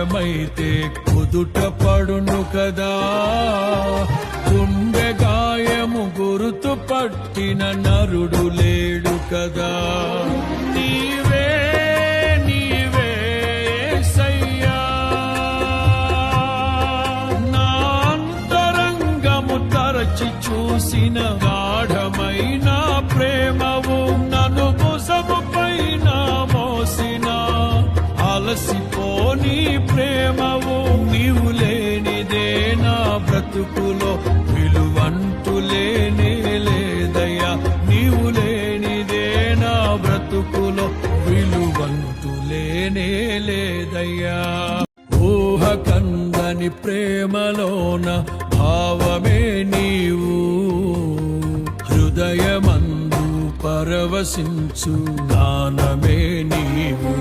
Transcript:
గాయమైతే కుదుట పడును కదా, గుండె గాయము గురుతు పట్టిన నరుడు లేడు కదా. నీవే నీవే యేసయ్యా, నా అంతరంగము తరచి చూసిన గాఢమైన ప్రేమవు, నన్ను భుజము పైన మోసిన అలసిపోని ప్రేమవు. నీవు లేనిదే నా బ్రతుకులో విలువంటూ లేనే లేదయ్యా, నీవు లేనిదే నా బ్రతుకులో విలువంటూ లేనే లేదయ్యా. ఊహ కందని ప్రేమలోన భావమే నీవు, హృదయమందు పరవశించు గానమే నీవు.